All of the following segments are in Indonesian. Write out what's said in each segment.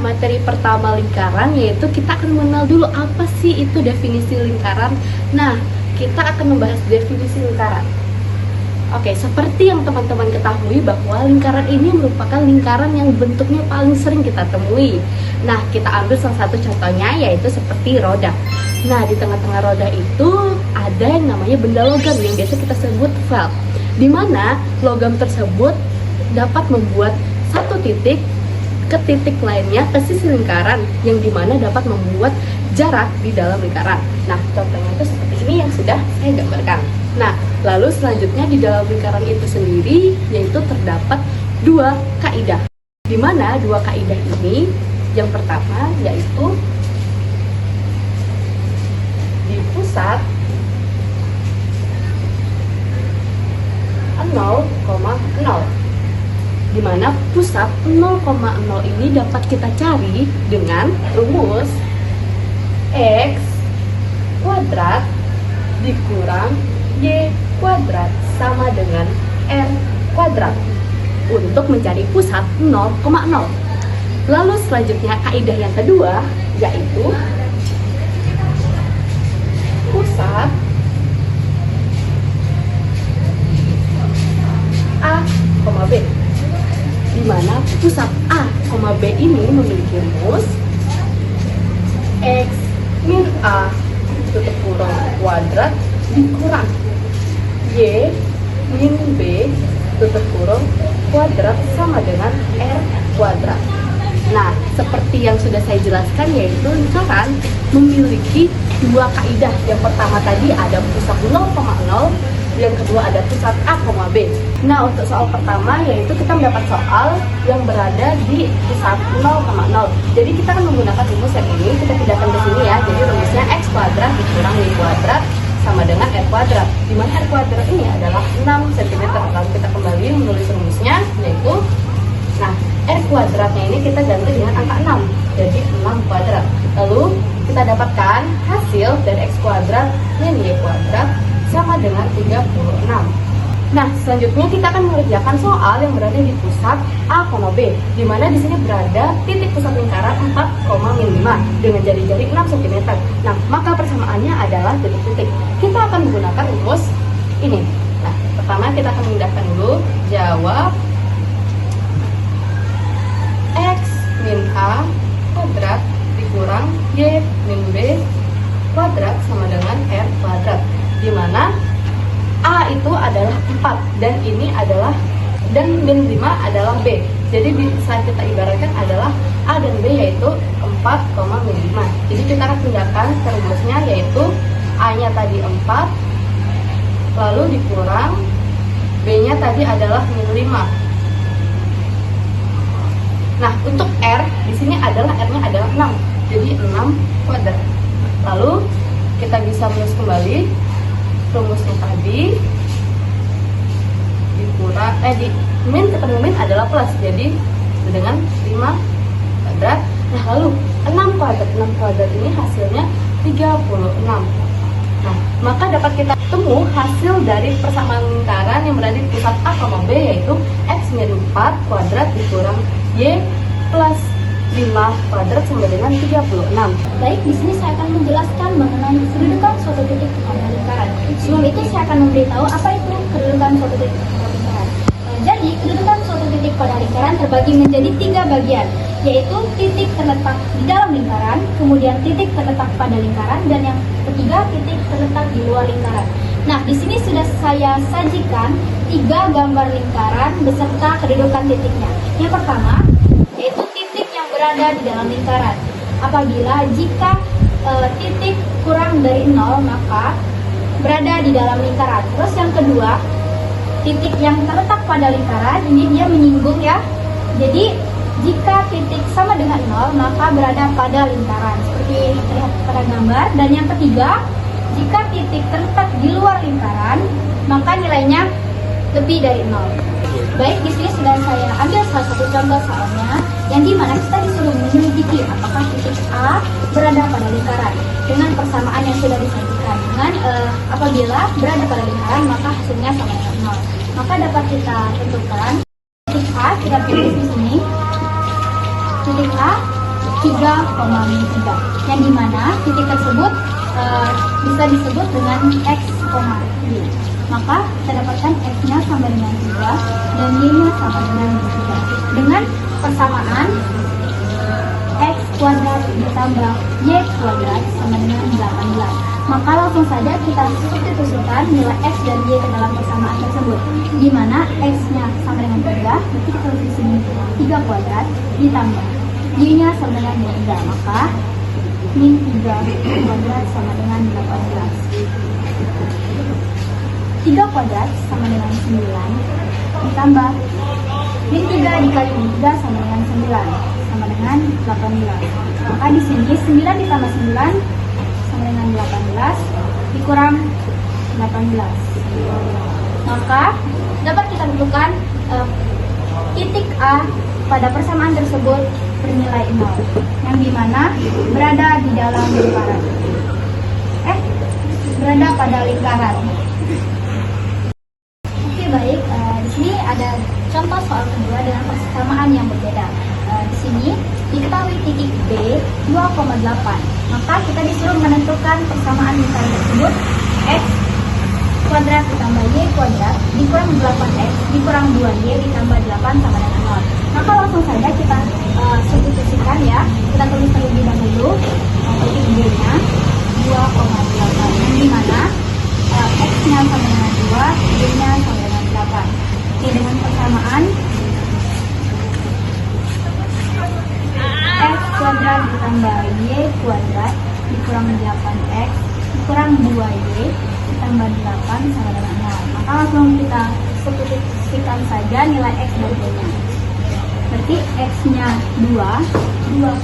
materi pertama lingkaran, yaitu kita akan mengenal dulu apa sih itu definisi lingkaran. Nah, kita akan membahas definisi lingkaran. Oke, seperti yang teman-teman ketahui bahwa lingkaran ini merupakan lingkaran yang bentuknya paling sering kita temui. Nah, kita ambil salah satu contohnya, yaitu seperti roda. Nah, di tengah-tengah roda itu ada yang namanya benda logam yang biasa kita sebut valve, di mana logam tersebut dapat membuat satu titik ke titik lainnya ke sisi lingkaran, yang dimana dapat membuat jarak di dalam lingkaran. Nah, contohnya itu seperti ini yang sudah saya gambarkan. Nah, lalu selanjutnya di dalam lingkaran itu sendiri yaitu terdapat dua kaidah, di mana dua kaidah ini yang pertama yaitu di pusat 0,0, di mana pusat 0,0 ini dapat kita cari dengan rumus X kuadrat dikurang Y kuadrat sama dengan R kuadrat untuk mencari pusat 0,0. Lalu selanjutnya kaidah yang kedua yaitu pusat A, B, di mana pusat A, B ini memiliki rumus X min A tutup kurung kuadrat dikurang Y min B tutup kurung kuadrat sama dengan R kuadrat. Nah, seperti yang sudah saya jelaskan, yaitu lingkaran memiliki dua kaidah. Yang pertama tadi ada pusat 0,0, yang kedua ada pusat A, B. Nah, untuk soal pertama yaitu kita mendapat soal yang berada di pusat 0,0. Jadi kita akan menggunakan rumus yang ini, kita pindahkan ke sini ya. Jadi rumusnya X kuadrat dikurang Y kuadrat sama dengan R kuadrat, di mana R kuadrat ini adalah 6 cm. Lalu kita kembali menulis rumusnya, yaitu nah, R kuadratnya ini kita ganti dengan angka 6, jadi 6 kuadrat. Lalu kita dapatkan hasil dari X kuadrat min Y kuadrat sama dengan 36. Nah, selanjutnya kita akan mengerjakan soal yang berada di pusat A, B, di mana di sini berada titik pusat lingkaran 4,5 dengan jari-jari 6 cm. Nah, maka persamaannya adalah titik-titik. Kita akan menggunakan rumus ini. Nah, pertama kita akan memindahkan dulu, jawab X min A kuadrat dikurang Y min B kuadrat sama dengan R kuadrat, di mana A itu adalah 4 dan ini adalah dan min 5 adalah B. Jadi bisa kita ibaratkan adalah A dan B yaitu 4, min 5. Jadi kita akan pindahkan ke rumusnya, yaitu A-nya tadi 4 lalu dikurang B-nya tadi adalah min 5. Nah, untuk R di sini adalah R-nya adalah 6. Jadi 6 kuadrat. Lalu kita bisa menulis kembali rumusnya tadi dikurang di min ketemu min adalah plus, jadi dengan 5 kuadrat. Nah, lalu 6 kuadrat ini hasilnya 36. Nah, maka dapat kita temu hasil dari persamaan lingkaran yang berada di pusat A, B, yaitu X min 4 kuadrat dikurang Y plus 5 kuadrat sama dengan 36. Baik, di sini saya akan menjelaskan mengenai kedudukan suatu titik pada lingkaran. Sebelum itu saya akan memberitahu apa itu kedudukan suatu titik pada lingkaran. Jadi, kedudukan suatu titik pada lingkaran terbagi menjadi 3 bagian, yaitu titik terletak di dalam lingkaran, kemudian titik terletak pada lingkaran, dan yang ketiga titik terletak di luar lingkaran. Nah, di sini sudah saya sajikan 3 gambar lingkaran beserta kedudukan titiknya. Yang pertama yaitu titik yang berada di dalam lingkaran. Apabila jika titik kurang dari 0 maka berada di dalam lingkaran. Terus yang kedua, titik yang terletak pada lingkaran ini dia menyinggung ya. Jadi jika titik sama dengan 0 maka berada pada lingkaran seperti terlihat pada gambar. Dan yang ketiga, jika titik terletak di luar lingkaran maka nilainya lebih dari 0. Baik, di sini sudah saya ambil salah satu contoh soalnya, yang dimana kita disuruh menyelidiki apakah titik A berada pada lingkaran dengan persamaan yang sudah disajikan. Dengan apabila berada pada lingkaran maka hasilnya sama dengan 0. Maka dapat kita tentukan titik A, kita pilih di sini. Titik A 3,3, yang dimana titik tersebut bisa disebut dengan X, Y. Maka kita dapatkan X-nya sama dengan 3 dan Y-nya sama dengan 3. Dengan persamaan X kuadrat ditambah Y kuadrat sama dengan 18. Maka langsung saja kita substitusikan nilai X dan Y ke dalam persamaan tersebut, di mana X-nya sama dengan 3, berarti kita tulis di sini 3 kuadrat ditambah Y-nya sama dengan 3, maka min 3 kuadrat sama dengan 18. 3 kuadrat sama dengan 9 ditambah min 3 dikali 3 sama dengan 9 sama dengan 18. Maka di sini 9 ditambah 9 sama dengan 18 dikurang 18. Maka dapat kita tentukan titik A pada persamaan tersebut bernilai 0, yang dimana berada di dalam lingkaran. Berada pada lingkaran. Oke, baik. Di sini ada contoh soal kedua dengan persamaan yang berbeda. Di sini diketahui titik B 2,8. Maka kita disuruh menentukan persamaan lingkaran tersebut X kuadrat ditambah Y kuadrat dikurang 8X dikurang 2Y ditambah 8 sama dengan 0. Maka langsung saja kita substitusikan ya. Kita tulis terlebih dahulu titik B-nya 2,8, yang dimana X-nya sama dengan 2, Y-nya sama dengan 8. Oke, dengan persamaan X kuadrat ditambah Y kuadrat dikurang 8X dikurang 2Y ditambah 8 sama dengan 0. Maka langsung kita substitusikan saja nilai X dan Y-nya. Berarti X-nya 2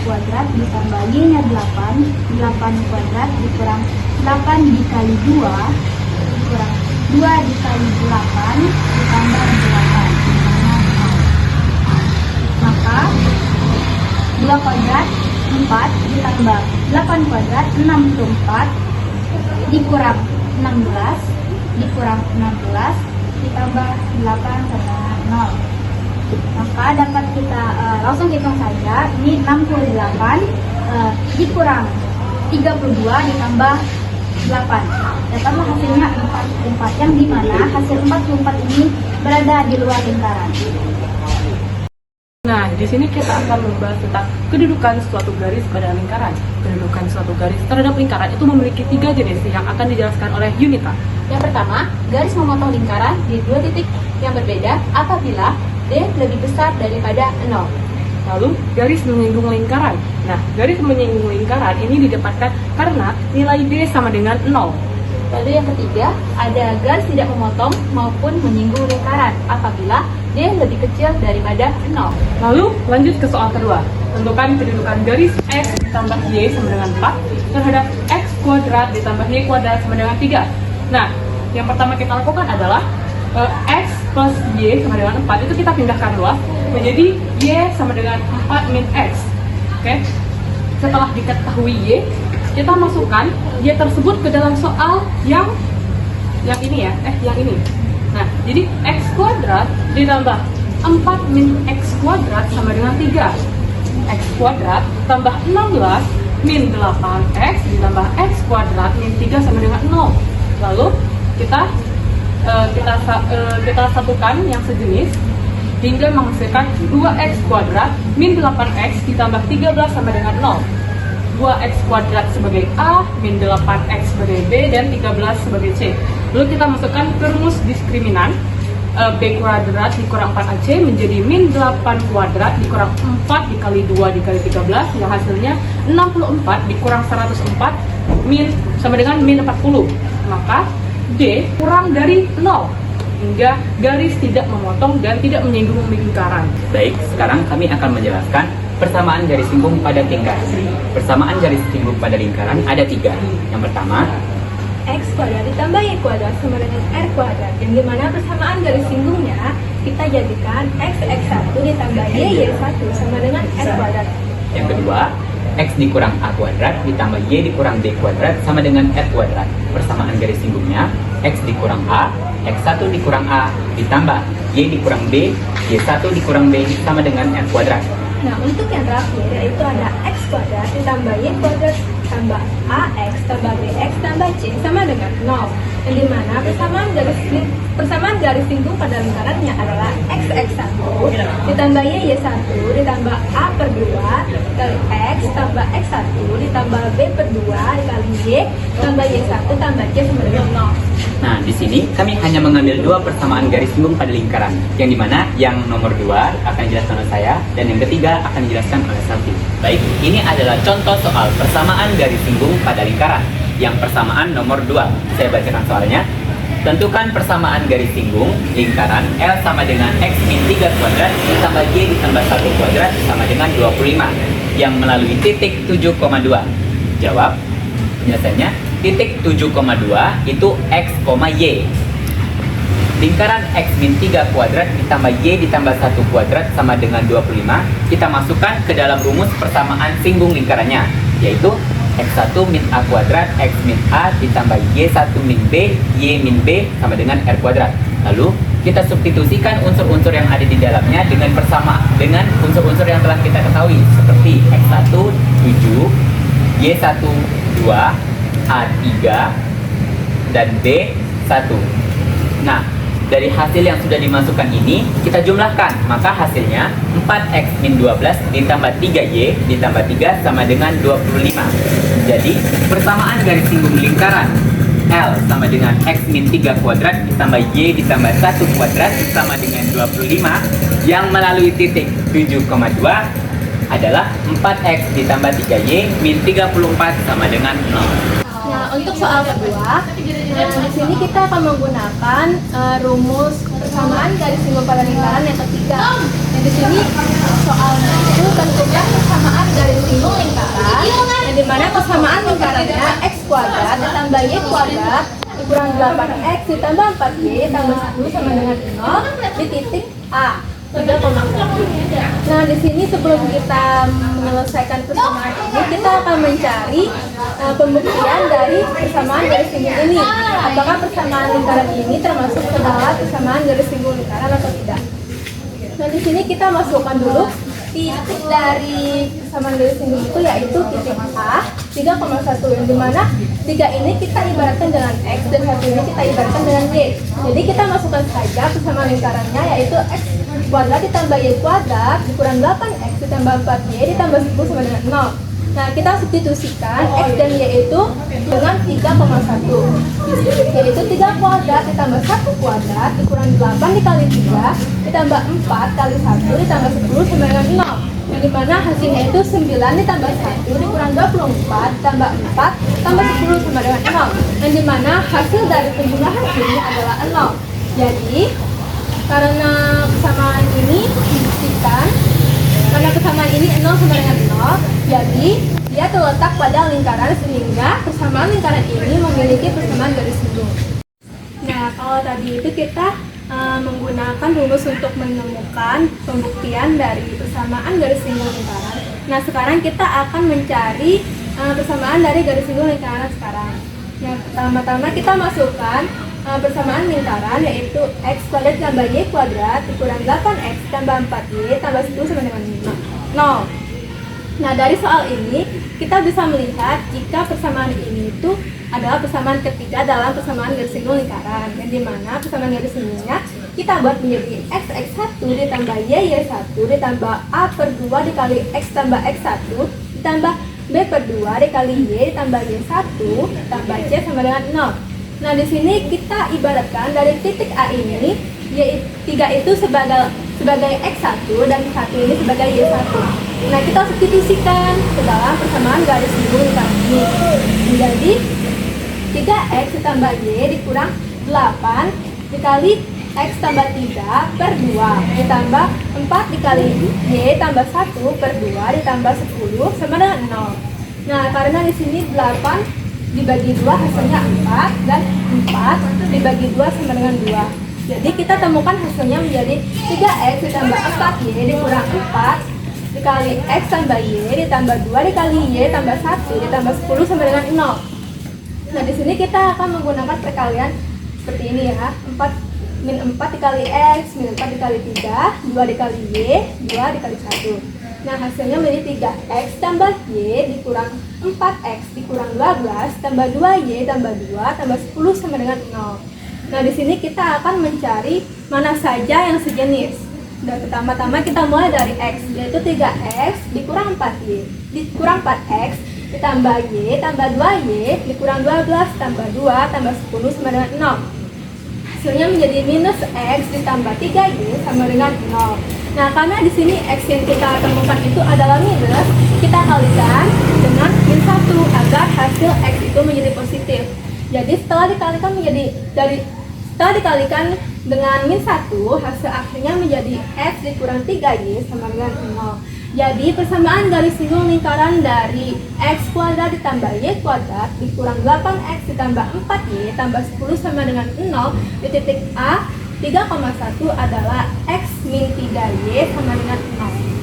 kuadrat ditambah Y-nya 8 kuadrat dikurang 8 dikali 2 dikurang 2 dikali 8 ditambah 8. Maka 2 kuadrat 4 ditambah 8 kuadrat 64 dikurang 16 dikurang 16 ditambah 8 sama 0. Maka dapat kita langsung hitung saja. Ini 68 dikurang 32 ditambah 8. Dapatlah hasilnya 44, yang dimana hasil 44 ini berada di luar lingkaran. Nah, di sini kita akan membahas tentang kedudukan suatu garis pada lingkaran. Kedudukan suatu garis terhadap lingkaran itu memiliki 3 jenis yang akan dijelaskan oleh Yunita. Yang pertama, garis memotong lingkaran di 2 titik yang berbeda apabila D lebih besar daripada 0. Lalu, garis menyinggung lingkaran. Nah, garis menyinggung lingkaran ini didapatkan karena nilai D sama dengan 0. Lalu yang ketiga, ada garis tidak memotong maupun menyinggung lingkaran apabila D lebih kecil daripada 0. Lalu, lanjut ke soal kedua. Tentukan kedudukan garis X ditambah Y sama dengan 4 terhadap X kuadrat ditambah Y kuadrat sama dengan 3. Nah, yang pertama kita lakukan adalah X plus Y sama dengan 4 itu kita pindahkan luas menjadi Y sama dengan 4 min X. Oke. Setelah diketahui Y, kita masukkan Y tersebut ke dalam soal yang ini ya, yang ini. Nah, jadi X kuadrat ditambah 4 min X kuadrat sama dengan 3. X kuadrat tambah 16 min 8X ditambah X kuadrat min 3 sama dengan 0. Lalu kita satukan yang sejenis hingga menghasilkan 2x kuadrat min 8x ditambah 13 sama dengan 0. 2x kuadrat sebagai A, min 8x sebagai B, dan 13 sebagai C. Lalu kita masukkan ke rumus diskriminan. B kuadrat dikurang 4AC menjadi min 8 kuadrat dikurang 4 dikali 2 dikali 13 yang hasilnya 64 dikurang 104 min sama dengan min 40. Maka D kurang dari 0 hingga garis tidak memotong dan tidak menyinggung lingkaran. Baik, sekarang kami akan menjelaskan persamaan garis singgung pada lingkaran. Persamaan garis singgung pada lingkaran ada 3. Yang pertama, X kuadrat ditambah Y kuadrat sama dengan R kuadrat, yang dimana persamaan garis singgungnya kita jadikan X1 ditambah Y1 sama dengan R kuadrat. yang kedua, X dikurang A kuadrat ditambah Y dikurang B kuadrat sama dengan R kuadrat. Persamaan garis singgungnya X dikurang A, X1 dikurang A ditambah Y dikurang B, Y1 dikurang B sama dengan R kuadrat. Nah, untuk yang terakhir yaitu ada X kuadrat ditambah y kuadrat tambah ax tambah bx tambah c sama dengan 0. Yang dimana persamaan garis singgung pada lingkarannya adalah x1 ditambah y1 ditambah a per 2 kali x tambah x1 ditambah b per 2 dikali y tambah y1 tambah c sama dengan 0. Nah, di sini kami hanya mengambil dua persamaan garis singgung pada lingkaran, yang dimana yang nomor 2 akan dijelaskan oleh saya, dan yang ketiga akan dijelaskan oleh Selvi. Baik, ini adalah contoh soal persamaan garis singgung pada lingkaran. Yang persamaan nomor 2, saya bacakan soalnya. Tentukan persamaan garis singgung lingkaran L sama dengan x min 3 kuadrat ditambah y ditambah 1 kuadrat sama dengan 25, yang melalui titik 7,2. Jawab. Penjelasannya, titik 7,2 itu x, y. Lingkaran x min 3 kuadrat ditambah y ditambah 1 kuadrat sama dengan 25, kita masukkan ke dalam rumus persamaan singgung lingkarannya, yaitu x1 min a kuadrat x min a ditambah y1 min b y min b sama dengan r kuadrat. Lalu kita substitusikan unsur-unsur yang ada di dalamnya dengan unsur-unsur yang telah kita ketahui, seperti x1 7, y1 2, A3, dan B1. Nah, dari hasil yang sudah dimasukkan ini, kita jumlahkan. Maka hasilnya 4x min 12 ditambah 3y ditambah 3 sama dengan 25. Jadi, persamaan garis singgung lingkaran L sama dengan x min 3 kuadrat ditambah y ditambah 1 kuadrat sama dengan 25, yang melalui titik 7,2 adalah 4x ditambah 3y min 34 sama dengan 0. Nah, untuk soal kedua, di sini kita akan menggunakan rumus persamaan garis singgung pada lingkaran yang ketiga. Nah, di sini soalnya itu tentukan persamaan garis singgung lingkaran, yang dimana persamaan lingkarannya x kuadrat ditambah y kuadrat dikurang 8x ditambah 4y ditambah 10 sama dengan 0 di titik A. 3,1. Nah, di sini sebelum kita menyelesaikan persamaan ini, kita akan mencari pembuktian dari persamaan garis singgung ini. Apakah persamaan lingkaran ini termasuk ke dalam persamaan garis singgung lingkaran atau tidak? Nah, di sini kita masukkan dulu titik dari persamaan garis singgung itu, yaitu titik A 3,1, yang dimana 3 ini kita ibaratkan dengan x dan 1 ini kita ibaratkan dengan y. Jadi kita masukkan saja persamaan lingkarannya, yaitu x kuadrat ditambah y kuadrat dikurang 8x ditambah 4y ditambah 10 sama dengan 0. Nah, kita substitusikan x dan y itu dengan 3,1, yaitu 3 kuadrat ditambah 1 kuadrat dikurang 8 dikali 3 ditambah 4 kali 1 ditambah 10 sama dengan 0. Yang dimana hasilnya itu 9 ditambah 1 dikurang 24 ditambah 4 tambah 10 sama dengan 0. Yang dimana hasil dari penjumlahan ini adalah 0. Jadi karena persamaan ini dibuktikan, karena persamaan ini 0 sama dengan 0, jadi dia terletak pada lingkaran, sehingga persamaan lingkaran ini memiliki persamaan garis singgung. Nah, kalau tadi itu kita menggunakan rumus untuk menemukan pembuktian dari persamaan garis singgung lingkaran. Nah, sekarang kita akan mencari persamaan dari garis singgung lingkaran sekarang. Yang pertama-tama kita masukkan persamaan lingkaran, yaitu x kuadrat tambah y kuadrat dikurang 8x tambah 4y tambah 10 sama dengan 0. Nah, dari soal ini kita bisa melihat jika persamaan ini itu adalah persamaan ketiga dalam persamaan garis singgung lingkaran, yang dimana persamaan garis singgungnya kita buat menjadi x1 ditambah y1 ditambah a per 2 dikali x tambah x1 ditambah b per 2 dikali y ditambah y1 tambah c sama dengan 0. Nah, di sini kita ibaratkan dari titik A ini, y3 itu sebagai x1 dan 1 ini sebagai y1. Nah, kita substitusikan ke dalam persamaan garis singgung lingkaran ini. Menjadi 3x ditambah y dikurang 8 dikali x tambah 3 per 2 ditambah 4 dikali y tambah 1 per 2 ditambah 10 sama dengan 0. Nah, karena di sini 8 dibagi 2 hasilnya 4 dan 4 dibagi 2 sama dengan 2. Jadi kita temukan hasilnya menjadi 3x ditambah 4y dikurang 4 dikali x tambah y ditambah 2 dikali y tambah 1 ditambah 10 sama dengan 0. Nah, di sini kita akan menggunakan perkalian seperti ini ya. 4 min 4 dikali x min 4 dikali 3 2 dikali y 2 dikali 1. Nah, hasilnya menjadi 3x tambah y dikurang 4x dikurang 12 tambah 2y tambah 2 tambah 10 sama dengan 0. Nah, di sini kita akan mencari mana saja yang sejenis. Dan pertama-tama kita mulai dari x, yaitu 3x dikurang 4y dikurang 4x ditambah y tambah 2y dikurang 12 tambah 2 tambah 10 sama dengan 0. Hasilnya menjadi minus x ditambah 3y sama dengan 0. Nah, karena di sini x yang kita temukan itu adalah minus, kita kalikan dengan min 1 agar hasil x itu menjadi positif. Jadi setelah dikalikan dengan min 1, hasil akhirnya menjadi x dikurang 3y sama dengan 0. Jadi persamaan garis simbol lingkaran dari x kuadrat ditambah y kuadrat dikurang 8x ditambah 4y tambah 10 sama dengan 0 di titik A 3,1 adalah x min 3y sama dengan 0.